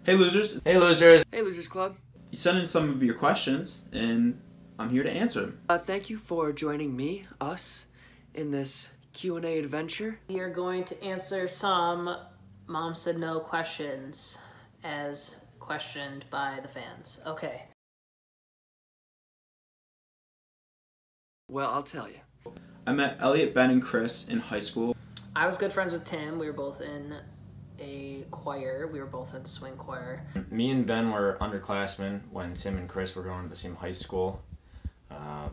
Hey losers! Hey losers! Hey Losers Club. You sent in some of your questions, and I'm here to answer them. Thank you for joining us, in this Q&A adventure. We are going to answer some Mom Said No questions as questioned by the fans. Okay. Well, I'll tell you. I met Elliot, Ben, and Chris in high school. I was good friends with Tim. We were both in a choir. We were both in swing choir. Me and Ben were underclassmen when Tim and Chris were going to the same high school.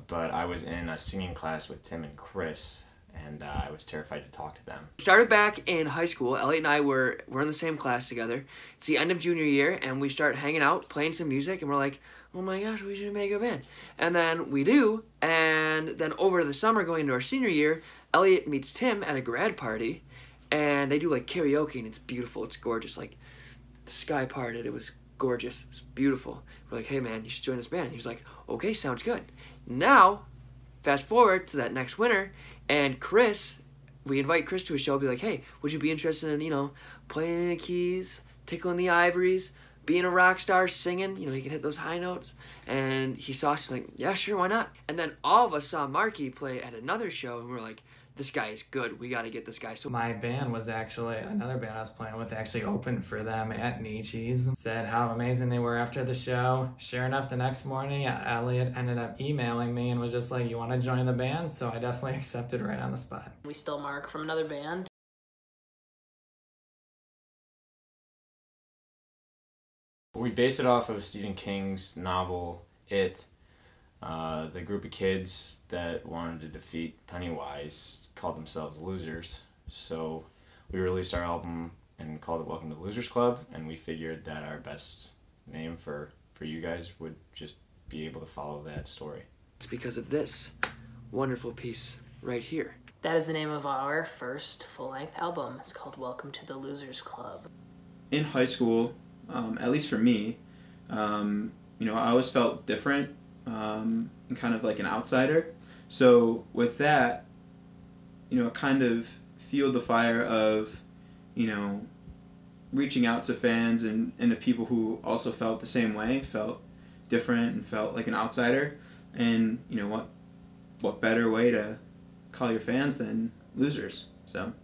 But I was in a singing class with Tim and Chris, and I was terrified to talk to them. Started back in high school. Elliot and I were in the same class together. It's the end of junior year, and we start hanging out, playing some music, and we're like, oh my gosh, we should make a band. And then we do, and then over the summer going into our senior year, Elliot meets Tim at a grad party, and they do like karaoke, and it's beautiful, it's gorgeous. Like, the sky parted, it was gorgeous, it was beautiful. We're like, hey man, you should join this band. He was like, okay, sounds good. Now, fast forward to that next winter, and Chris, we invite Chris to a show, be like, hey, would you be interested in, playing the keys, tickling the ivories, being a rock star, singing, he can hit those high notes. And he saw us, like, yeah, sure, why not? And then all of us saw Marky play at another show, and we're like, this guy is good, we gotta get this guy. So my band was actually, another band I was playing with actually opened for them at Nietzsche's. Said how amazing they were after the show. Sure enough, the next morning, Elliot ended up emailing me and was just like, you wanna join the band? So I definitely accepted right on the spot. We stole Mark from another band. We based it off of Stephen King's novel, It. The group of kids that wanted to defeat Pennywise called themselves Losers. So we released our album and called it Welcome to the Losers Club, and we figured that our best name for you guys would just be able to follow that story. it's because of this wonderful piece right here. That is the name of our first full-length album. It's called Welcome to the Losers Club. In high school, at least for me, I always felt different and kind of like an outsider. So with that, it kind of fueled the fire of, reaching out to fans and to people who also felt the same way, felt different and felt like an outsider. And what better way to call your fans than losers? So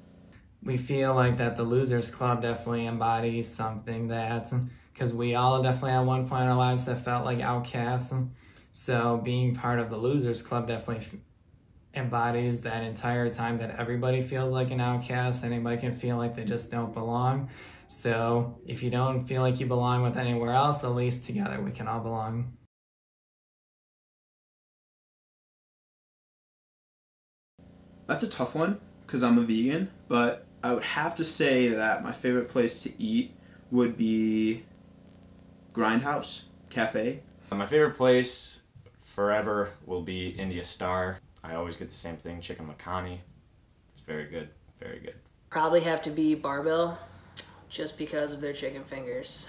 We feel like that the Losers Club definitely embodies something that, because we all definitely at one point in our lives that felt like outcasts. So being part of the Losers Club definitely embodies that entire time that everybody feels like an outcast. Anybody can feel like they just don't belong. So if you don't feel like you belong with anywhere else, at least together we can all belong. that's a tough one because I'm a vegan, but I would have to say that my favorite place to eat would be Grindhouse Cafe. My favorite place forever will be India Star. I always get the same thing, chicken makhani. It's very good, very good. Probably have to be Barbell, just because of their chicken fingers.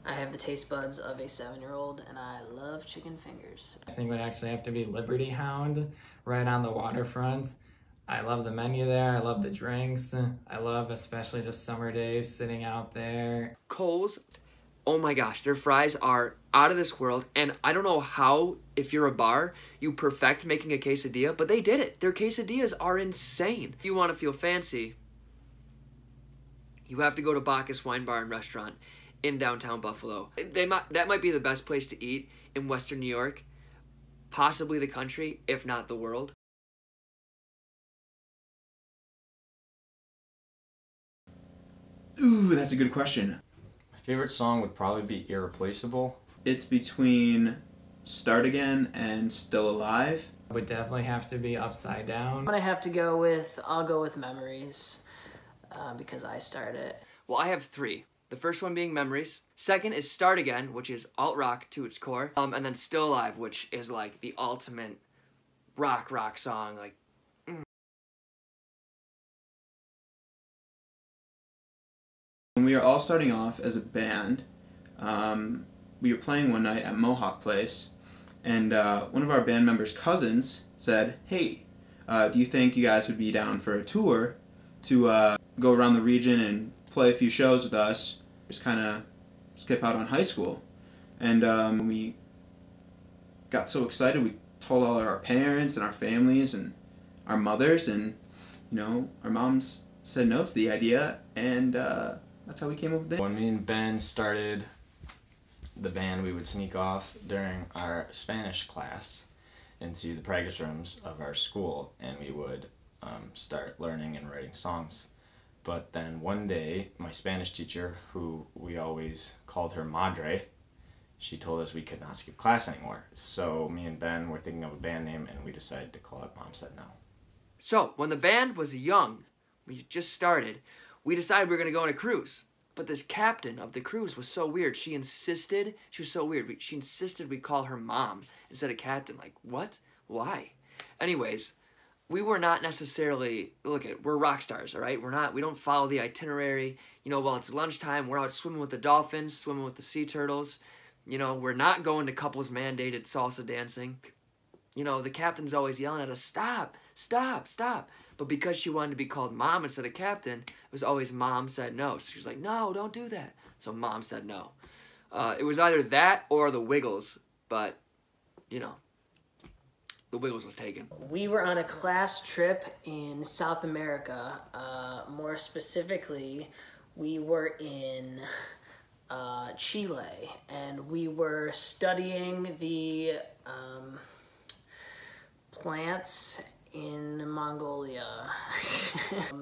I have the taste buds of a 7-year-old, and I love chicken fingers. I think it would actually have to be Liberty Hound, right on the waterfront. I love the menu there, I love the drinks. I love especially just summer days sitting out there. Cole's, oh my gosh, their fries are out of this world, and I don't know how, if you're a bar, you perfect making a quesadilla, but they did it. Their quesadillas are insane. If you want to feel fancy, you have to go to Bacchus Wine Bar and Restaurant in downtown Buffalo. That might be the best place to eat in Western New York, possibly the country, if not the world. Ooh, that's a good question. My favorite song would probably be Irreplaceable. It's between Start Again and Still Alive. It would definitely have to be Upside Down. What I have to go with, I'll go with Memories, because I started. Well, I have three. The first one being Memories. Second is Start Again, which is alt-rock to its core. And then Still Alive, which is like the ultimate rock song. Like, When we were all starting off as a band, we were playing one night at Mohawk Place, and one of our band members' cousins said, hey, do you think you guys would be down for a tour to go around the region and play a few shows with us, just kind of skip out on high school. And we got so excited, we told all our parents and our families and our mothers, and our moms said no to the idea, and that's how we came up with it. When me and Ben started the band, we would sneak off during our Spanish class into the practice rooms of our school, and we would start learning and writing songs. But then one day, my Spanish teacher, who we always called her Madre, she told us we could not skip class anymore. So me and Ben were thinking of a band name, and we decided to call it Mom Said No. So, when the band was young, we just started, we decided we were going to go on a cruise. But this captain of the cruise was so weird. She was so weird. She insisted we call her Mom instead of Captain. Like, what? Why? Anyways, we were not necessarily, we're rock stars, all right? We don't follow the itinerary. While it's lunchtime, we're out swimming with the dolphins, swimming with the sea turtles. We're not going to couples mandated salsa dancing. The captain's always yelling at us, stop, stop, stop. But because she wanted to be called Mom instead of Captain, it was always Mom Said No. So she was like, no, don't do that. So Mom said no. It was either that or the Wiggles, but, the Wiggles was taken. We were on a class trip in South America. More specifically, we were in Chile, and we were studying the plants in Mongolia.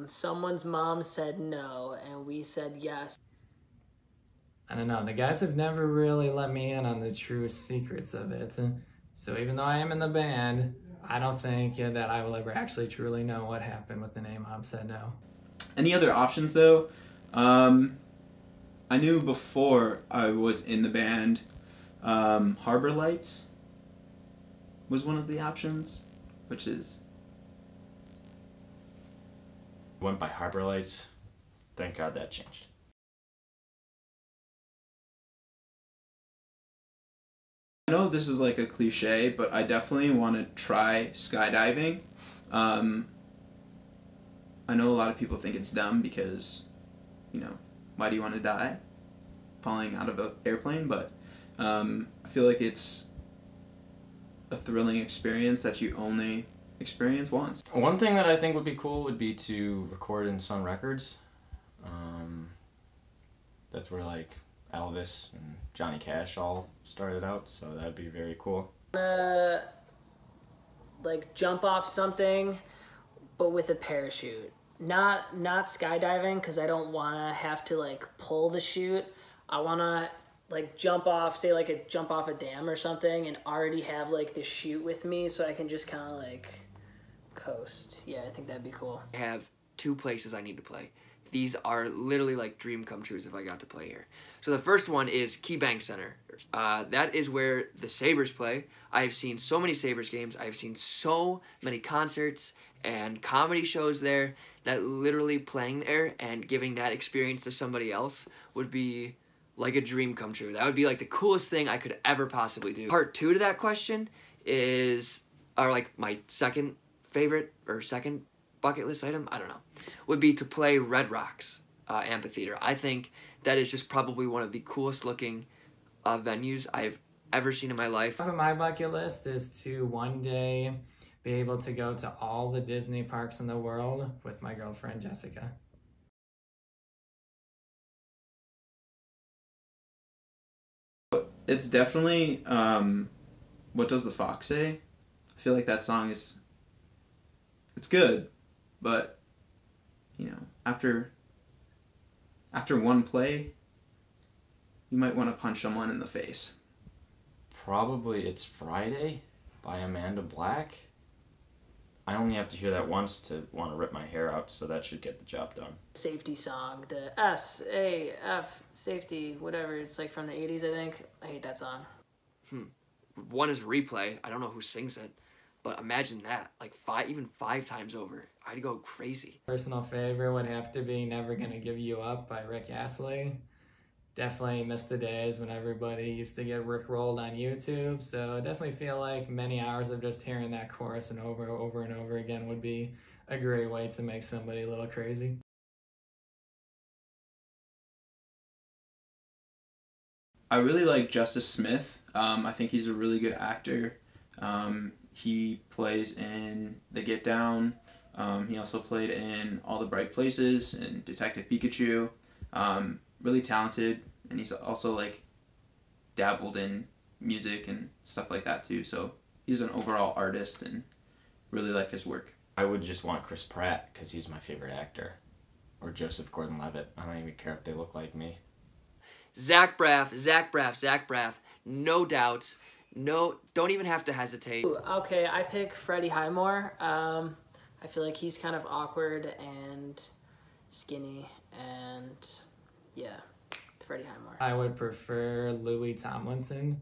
Someone's mom said no, and we said yes. I don't know, the guys have never really let me in on the true secrets of it. So even though I am in the band, I don't think that I will ever actually truly know what happened with the name Mom Said No. Any other options though? I knew before I was in the band, Harbor Lights was one of the options, which is... Went by Harbor Lights. Thank God that changed. I know this is like a cliche, but I definitely want to try skydiving. I know a lot of people think it's dumb because, why do you want to die? Falling out of an airplane, but I feel like it's a thrilling experience that you only experience once. One thing that I think would be cool would be to record in Sun Records. That's where like Elvis and Johnny Cash all started out, so that'd be very cool. Like jump off something, but with a parachute. Not skydiving, because I don't want to have to like pull the chute. I want to like jump off, say like jump off a dam or something, and already have like the chute with me, so I can just kind of like coast. Yeah, I think that'd be cool. I have 2 places I need to play. These are literally like dream come trues if I got to play here. So the first one is KeyBank Center. That is where the Sabres play. I have seen so many Sabres games. I have seen so many concerts and comedy shows there that literally playing there and giving that experience to somebody else would be like a dream come true. That would be like the coolest thing I could ever possibly do. Part 2 to that question is, or like my second favorite or second bucket list item, I don't know, would be to play Red Rocks Amphitheater. I think that is just probably one of the coolest looking venues I've ever seen in my life. Top of my bucket list is to one day be able to go to all the Disney parks in the world with my girlfriend Jessica. It's definitely What Does the Fox Say? I feel like that song is, it's good, but after one play, you might want to punch someone in the face. Probably It's Friday by Amanda Black. I only have to hear that once to want to rip my hair out, so that should get the job done. Safety song, the S-A-F, safety, whatever. It's like from the 80s, I think. I hate that song. One is Replay. I don't know who sings it, but imagine that, like even 5 times over. I'd go crazy. Personal favorite would have to be Never Gonna Give You Up by Rick Astley. Definitely miss the days when everybody used to get rickrolled on YouTube, so I definitely feel like many hours of just hearing that chorus and over and over again would be a great way to make somebody a little crazy. I really like Justice Smith. I think he's a really good actor. He plays in The Get Down. He also played in All the Bright Places and Detective Pikachu. Really talented, and he's also like dabbled in music and stuff like that too. So he's an overall artist, and really like his work. I would just want Chris Pratt because he's my favorite actor, or Joseph Gordon-Levitt. I don't even care if they look like me. Zach Braff. No doubts. No, don't even have to hesitate. Ooh, okay, I pick Freddie Highmore. I feel like he's kind of awkward and skinny, and yeah, Freddie Highmore. I would prefer Louis Tomlinson,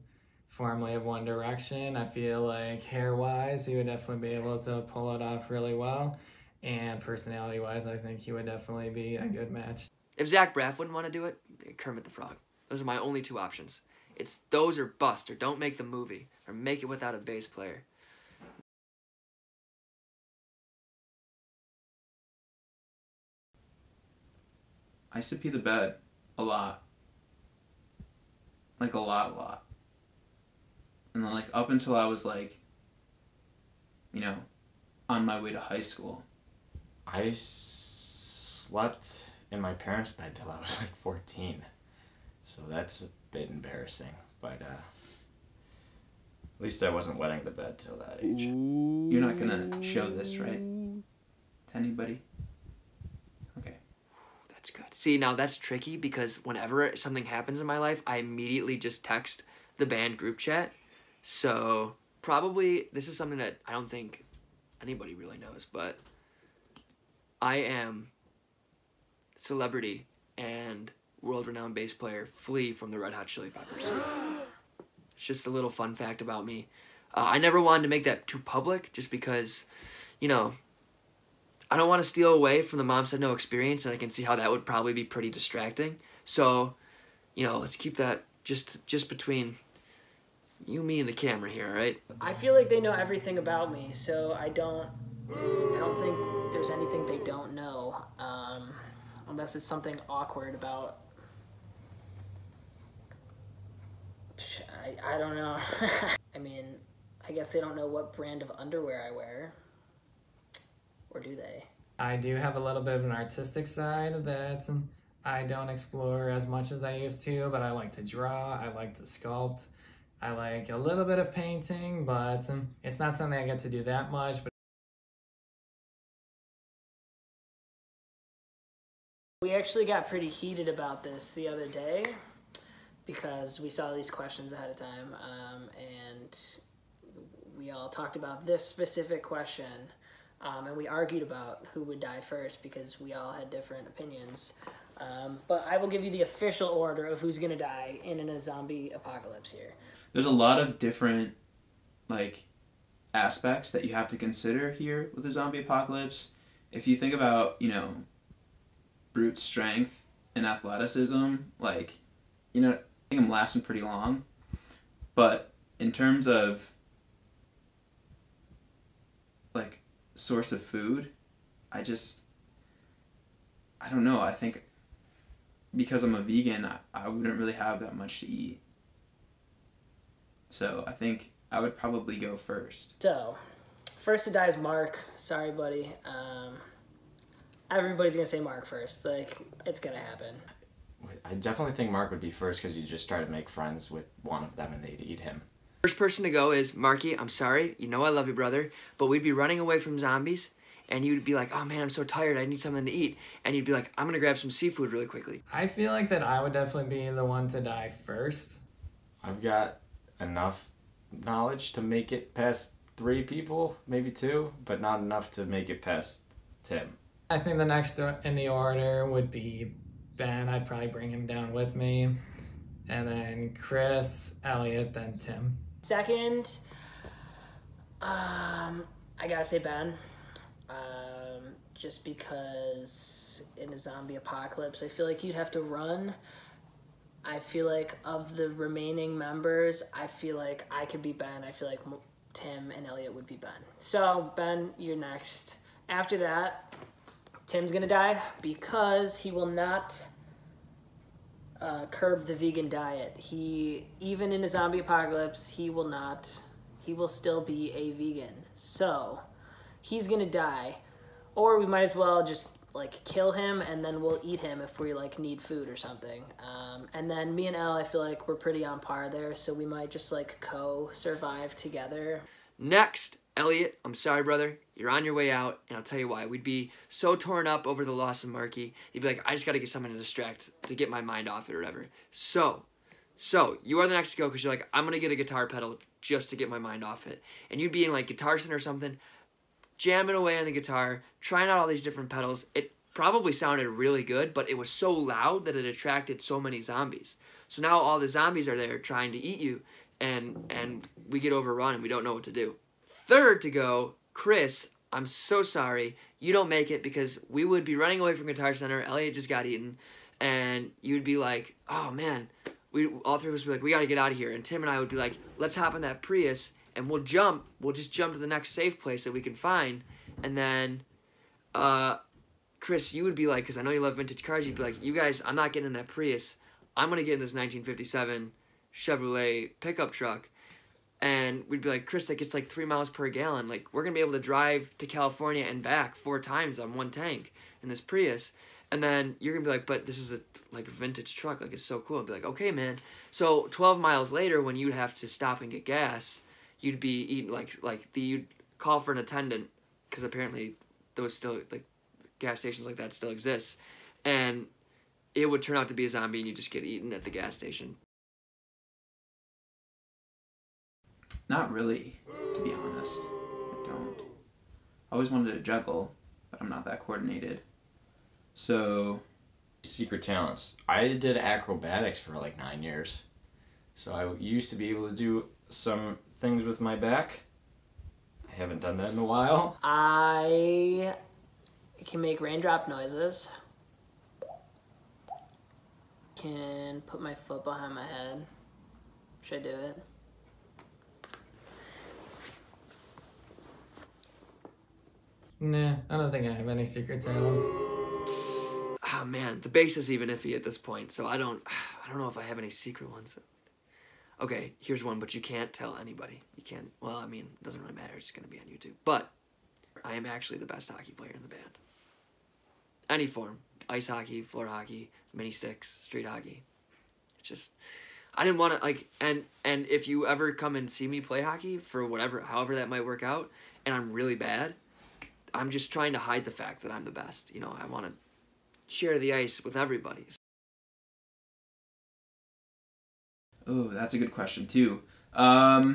formerly of One Direction. I feel like hair-wise, he would definitely be able to pull it off really well. And personality-wise, I think he would definitely be a good match. If Zach Braff wouldn't want to do it, Kermit the Frog. Those are my only two options. It's those or bust, or don't make the movie, or make it without a bass player. I used to pee the bed a lot. Like a lot. And then like up until I was like, you know, on my way to high school. I slept in my parents' bed till I was like 14. So that's a bit embarrassing. But at least I wasn't wetting the bed till that age. You're not gonna show this, right? To anybody? Okay. That's good. See, now that's tricky because whenever something happens in my life, I immediately just text the band group chat. So probably this is something that I don't think anybody really knows, but I am celebrity and world-renowned bass player Flea from the Red Hot Chili Peppers. It's just a little fun fact about me. I never wanted to make that too public just because, you know, I don't want to steal away from the Mom Said No experience, and I can see how that would probably be pretty distracting. So, you know, let's keep that just between you, me, and the camera here, all right? I feel like they know everything about me, so I don't think there's anything they don't know, unless it's something awkward about. I don't know. I mean, I guess they don't know what brand of underwear I wear. Or do they? I do have a little bit of an artistic side that I don't explore as much as I used to, but I like to draw, I like to sculpt, I like a little bit of painting, but it's not something I get to do that much. But we actually got pretty heated about this the other day because we saw these questions ahead of time, and we all talked about this specific question. And we argued about who would die first because we all had different opinions. But I will give you the official order of who's going to die in a zombie apocalypse here. There's a lot of different, like, aspects that you have to consider here with the zombie apocalypse. If you think about, you know, brute strength and athleticism, like, you know, I think I'm lasting pretty long. But in terms of, like, source of food, I don't know. I think because I'm a vegan, I wouldn't really have that much to eat. So I think I would probably go first. So, first to die is Mark. Sorry, buddy. Everybody's going to say Mark first. Like, it's going to happen. I definitely think Mark would be first because you just try to make friends with one of them and they'd eat him. First person to go is Marky. I'm sorry. You know I love you, brother. But we'd be running away from zombies, and you'd be like, oh, man, I'm so tired. I need something to eat. And you'd be like, I'm going to grab some seafood really quickly. I feel like that I would definitely be the one to die first. I've got enough knowledge to make it past 3 people, maybe 2, but not enough to make it past Tim. I think the next in the order would be Ben. I'd probably bring him down with me. And then Chris, Elliot, then Tim. Second, I gotta say Ben. Just because in a zombie apocalypse, I feel like you'd have to run. I feel like of the remaining members, I feel like I could be Ben. I feel like Tim and Elliot would be Ben. So, Ben, you're next. After that, Tim's gonna die because he will not curb the vegan diet. He, even in a zombie apocalypse, he will still be a vegan. So he's gonna die, or we might as well just like kill him and then we'll eat him if we like need food or something. And then me and Elle, I feel like we're pretty on par there, so we might just like co-survive together. Next, Elliot, I'm sorry, brother. You're on your way out, and I'll tell you why. We'd be so torn up over the loss of Marky. You'd be like, I just got to get something to get my mind off it or whatever. So you are the next to go because you're like, I'm going to get a guitar pedal just to get my mind off it. And you'd be in like Guitar Center or something, jamming away on the guitar, trying out all these different pedals. It probably sounded really good, but it was so loud that it attracted so many zombies. So now all the zombies are there trying to eat you, and we get overrun and we don't know what to do. Third to go, Chris, I'm so sorry. You don't make it because we would be running away from Guitar Center. Elliot just got eaten. And you'd be like, oh, man. All three of us would be like, we got to get out of here. And Tim and I would be like, let's hop in that Prius and we'll jump. We'll just jump to the next safe place that we can find. And then, Chris, you would be like, because I know you love vintage cars, you'd be like, you guys, I'm not getting in that Prius. I'm going to get in this 1957 Chevrolet pickup truck. And we'd be like, Chris, that gets like 3 miles per gallon. Like, we're going to be able to drive to California and back 4 times on one tank in this Prius. And then you're going to be like, but this is a vintage truck. Like, it's so cool. I'd be like, okay, man. So 12 miles later, when you'd have to stop and get gas, you'd be eating, you'd call for an attendant, because apparently those still, like, gas stations like that still exist. And it would turn out to be a zombie and you just get eaten at the gas station. Not really, to be honest. I don't. I always wanted to juggle, but I'm not that coordinated. So... Secret talents. I did acrobatics for like 9 years. So I used to be able to do some things with my back. I haven't done that in a while. I can make raindrop noises. Can put my foot behind my head. Should I do it? Nah, I don't think I have any secret talents. Oh man, the bass is even iffy at this point, so I don't know if I have any secret ones. Okay, here's one, but you can't tell anybody. You can't, well, I mean, it doesn't really matter, it's gonna be on YouTube. But I am actually the best hockey player in the band. Any form. Ice hockey, floor hockey, mini sticks, street hockey. It's just, I didn't want to, like, and if you ever come and see me play hockey, for however that might work out, and I'm really bad, I'm just trying to hide the fact that I'm the best. You know, I want to share the ice with everybody. Oh, that's a good question, too. I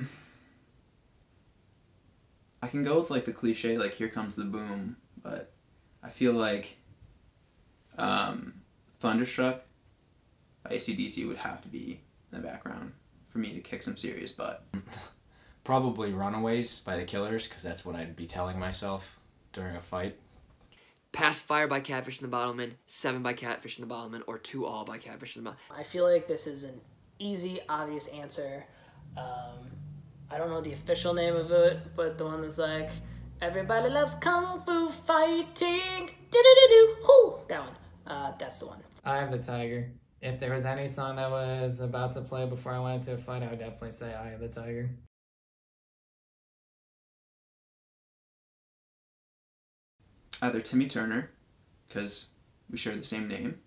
can go with, like, the cliche, like, here comes the boom, but I feel like Thunderstruck by AC/DC would have to be in the background for me to kick some serious butt. Probably Runaways by the Killers, because that's what I'd be telling myself during a fight. Pacifier by Catfish and the Bottlemen, 7 by Catfish and the Bottlemen, or 2 all by Catfish and the Bottlemen. I feel like this is an easy, obvious answer. I don't know the official name of it, but the one that's like, everybody loves kung fu fighting, do-do-do-do, hoo! That one. That's the one. I have the Tiger. If there was any song that was about to play before I went into a fight, I would definitely say I have the Tiger. Either Timmy Turner, because we share the same name,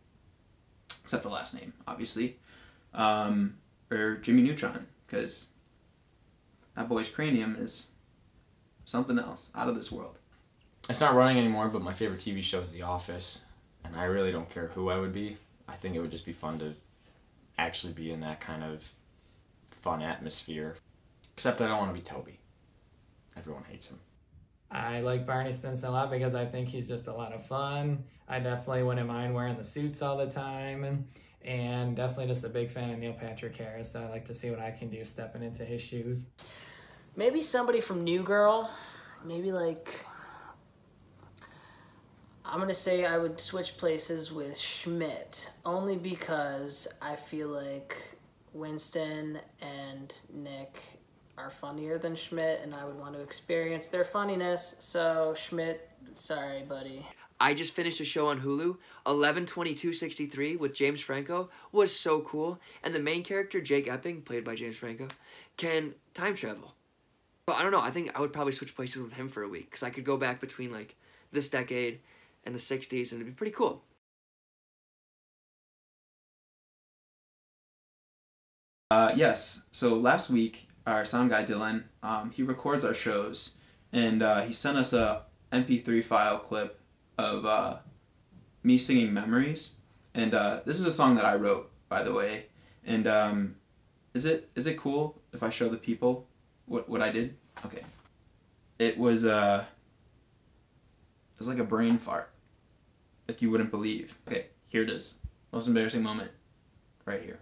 except the last name, obviously, or Jimmy Neutron, because that boy's cranium is something else, out of this world. It's not running anymore, but my favorite TV show is The Office, and I really don't care who I would be. I think it would just be fun to actually be in that kind of fun atmosphere. Except I don't want to be Toby. Everyone hates him. I like Barney Stinson a lot because I think he's just a lot of fun. I definitely wouldn't mind wearing the suits all the time. And definitely just a big fan of Neil Patrick Harris. So I like to see what I can do stepping into his shoes. Maybe somebody from New Girl. Maybe like... I'm going to say I would switch places with Schmidt. Only because I feel like Winston and Nick are funnier than Schmidt, and I would want to experience their funniness. So Schmidt, sorry, buddy. I just finished a show on Hulu, 11/22/63 with James Franco, was so cool. And the main character, Jake Epping, played by James Franco, can time travel. But I don't know, I think I would probably switch places with him for a week, because I could go back between like this decade and the 60s, and it'd be pretty cool. Yes, so last week, our sound guy, Dylan, he records our shows, and he sent us a MP3 file clip of me singing Memories, and this is a song that I wrote, by the way, and is it cool if I show the people what I did? Okay. It was like a brain fart, like you wouldn't believe. Okay, here it is. Most embarrassing moment, right here.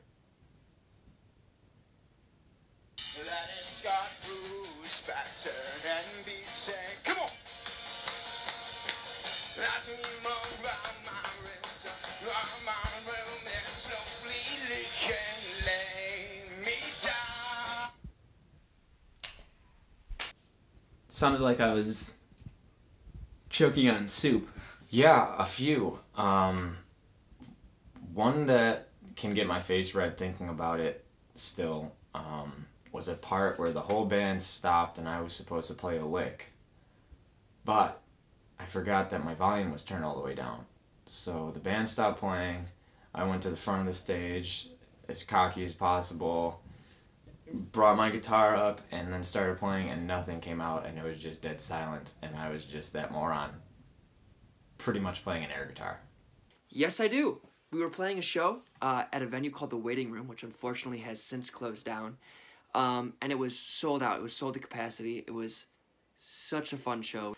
That is Scott, Bruce, Batson, and beaten. Come on! That's my wrist, my room is slowly leaking, lay me down. Sounded like I was choking on soup. Yeah, a few. One that can get my face red thinking about it still was a part where the whole band stopped and I was supposed to play a lick. But I forgot that my volume was turned all the way down. So the band stopped playing. I went to the front of the stage as cocky as possible, brought my guitar up, and then started playing, and nothing came out, and it was just dead silent, and I was just that moron pretty much playing an air guitar. Yes, I do. We were playing a show at a venue called The Waiting Room, which unfortunately has since closed down. And it was sold out. It was sold to capacity. It was such a fun show.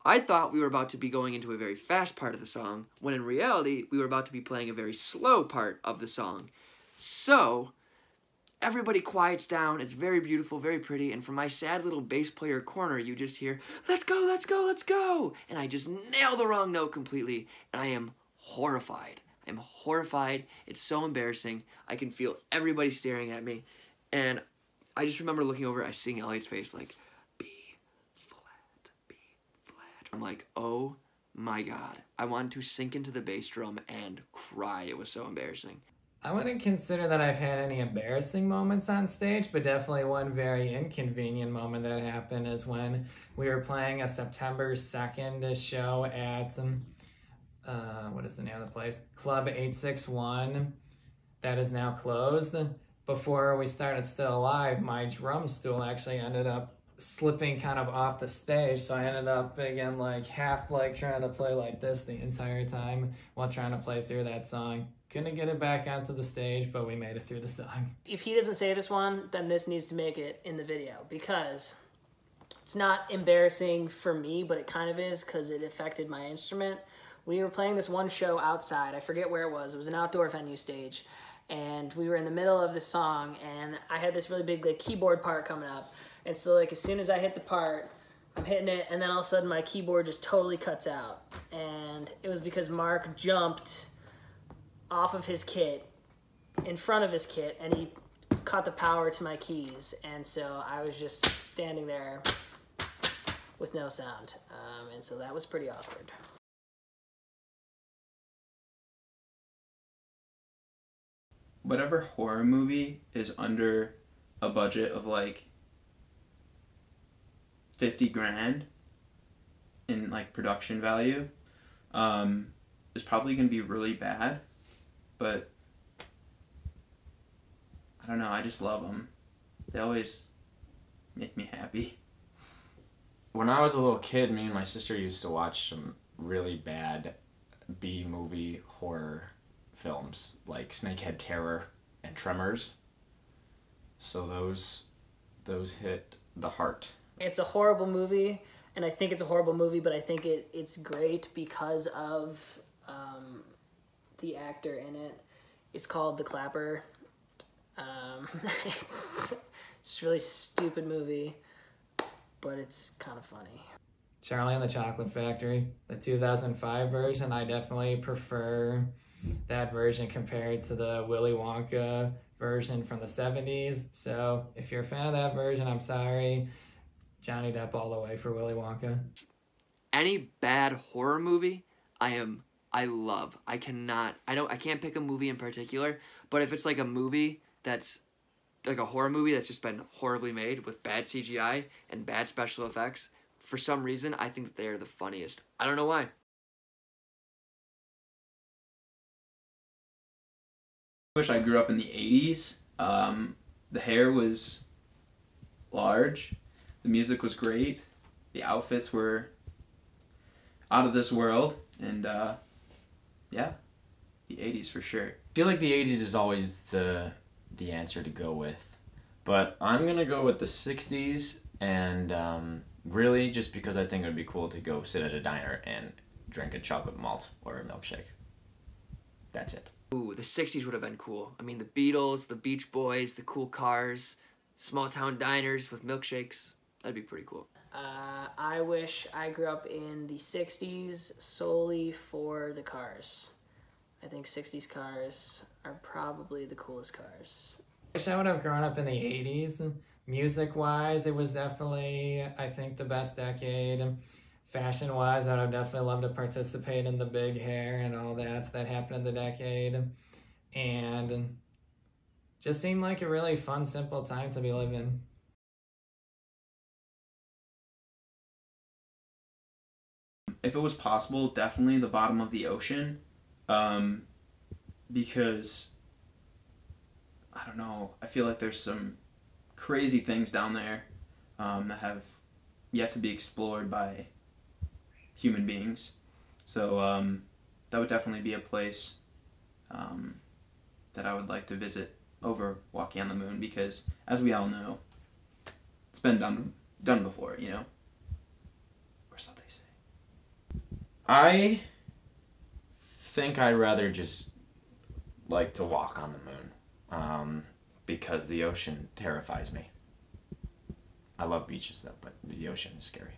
I thought we were about to be going into a very fast part of the song, when in reality, we were about to be playing a very slow part of the song. So, everybody quiets down. It's very beautiful, very pretty. And from my sad little bass player corner, you just hear, "Let's go, let's go, let's go!" And I just nail the wrong note completely. And I am horrified. I'm horrified. It's so embarrassing. I can feel everybody staring at me. And I just remember looking over at seeing Elliot's face like, B flat, B flat. I'm like, oh my God. I wanted to sink into the bass drum and cry. It was so embarrassing. I wouldn't consider that I've had any embarrassing moments on stage, but definitely one very inconvenient moment that happened is when we were playing a September 2nd show at, what is the name of the place? Club 861, that is now closed. Before we started Still Alive, my drum stool actually ended up slipping kind of off the stage, so I ended up again like half like trying to play like this the entire time while trying to play through that song. Couldn't get it back onto the stage, but we made it through the song. If he doesn't say this one, then this needs to make it in the video, because it's not embarrassing for me, but it kind of is because it affected my instrument. We were playing this one show outside. I forget where it was. It was an outdoor venue stage. And we were in the middle of the song, and I had this really big like keyboard part coming up. And so like as soon as I hit the part, I'm hitting it, and then all of a sudden my keyboard just totally cuts out. And it was because Mark jumped off of his kit, in front of his kit, and he cut the power to my keys. And so I was just standing there with no sound. And so that was pretty awkward. Whatever horror movie is under a budget of like 50 grand in like production value is probably going to be really bad, but I don't know, I just love them. They always make me happy. When I was a little kid, me and my sister used to watch some really bad B-movie horror films like Snakehead Terror and Tremors. So those hit the heart. It's a horrible movie, and I think it's a horrible movie, but I think it's great because of the actor in it. It's called The Clapper. It's just a really stupid movie, but it's kind of funny. Charlie and the Chocolate Factory, the 2005 version, I definitely prefer that version compared to the Willy Wonka version from the 70s. So if you're a fan of that version, I'm sorry. Johnny Depp all the way for Willy Wonka. Any bad horror movie, I can't pick a movie in particular, but if it's like a movie that's like a horror movie that's just been horribly made with bad CGI and bad special effects, for some reason, I think they're the funniest. I don't know why. I wish I grew up in the 80s. The hair was large. The music was great. The outfits were out of this world. And yeah, the 80s for sure. I feel like the 80s is always the answer to go with. But I'm going to go with the 60s, and really just because I think it would be cool to go sit at a diner and drink a chocolate malt or a milkshake. That's it. Ooh, the 60s would have been cool. I mean, the Beatles, the Beach Boys, the cool cars, small town diners with milkshakes. That'd be pretty cool. I wish I grew up in the 60s solely for the cars. I think 60s cars are probably the coolest cars. Wish I would have grown up in the 80s. Music-wise, it was definitely, I think, the best decade. Fashion-wise, I would have definitely loved to participate in the big hair and all that happened in the decade. And just seemed like a really fun, simple time to be living. If it was possible, definitely the bottom of the ocean. Because, I don't know, I feel like there's some crazy things down there that have yet to be explored by human beings. So that would definitely be a place that I would like to visit over walking on the moon, because as we all know, it's been done before, you know? Or so they say. I think I'd rather just like to walk on the moon, because the ocean terrifies me. I love beaches though, but the ocean is scary.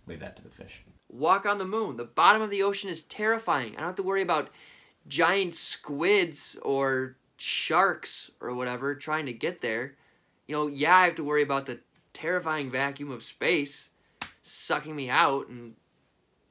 Leave that to the fish. Walk on the moon. The bottom of the ocean is terrifying. I don't have to worry about giant squids or sharks or whatever trying to get there. You know, yeah, I have to worry about the terrifying vacuum of space sucking me out, and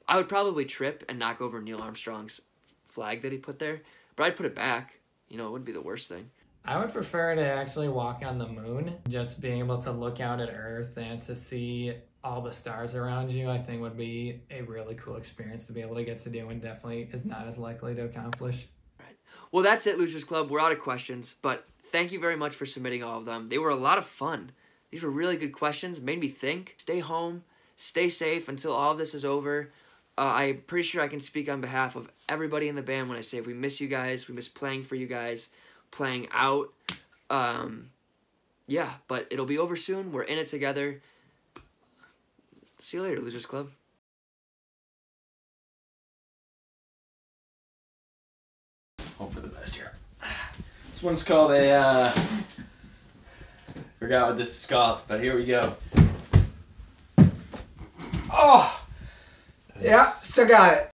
I would probably trip and knock over Neil Armstrong's flag that he put there, but I'd put it back. You know, it wouldn't be the worst thing. I would prefer to actually walk on the moon. Just being able to look out at Earth and to see all the stars around you, I think would be a really cool experience to be able to get to do, and definitely is not as likely to accomplish. Right. Well, that's it, Losers Club. We're out of questions, but thank you very much for submitting all of them. They were a lot of fun. These were really good questions, made me think. Stay home, stay safe until all of this is over. I'm pretty sure I can speak on behalf of everybody in the band when I say we miss you guys, we miss playing for you guys, playing out. Yeah, but it'll be over soon. We're in it together. See you later, Losers Club. Hope for the best here. This one's called a, forgot what this is called, but here we go. Oh! Yeah, still got it.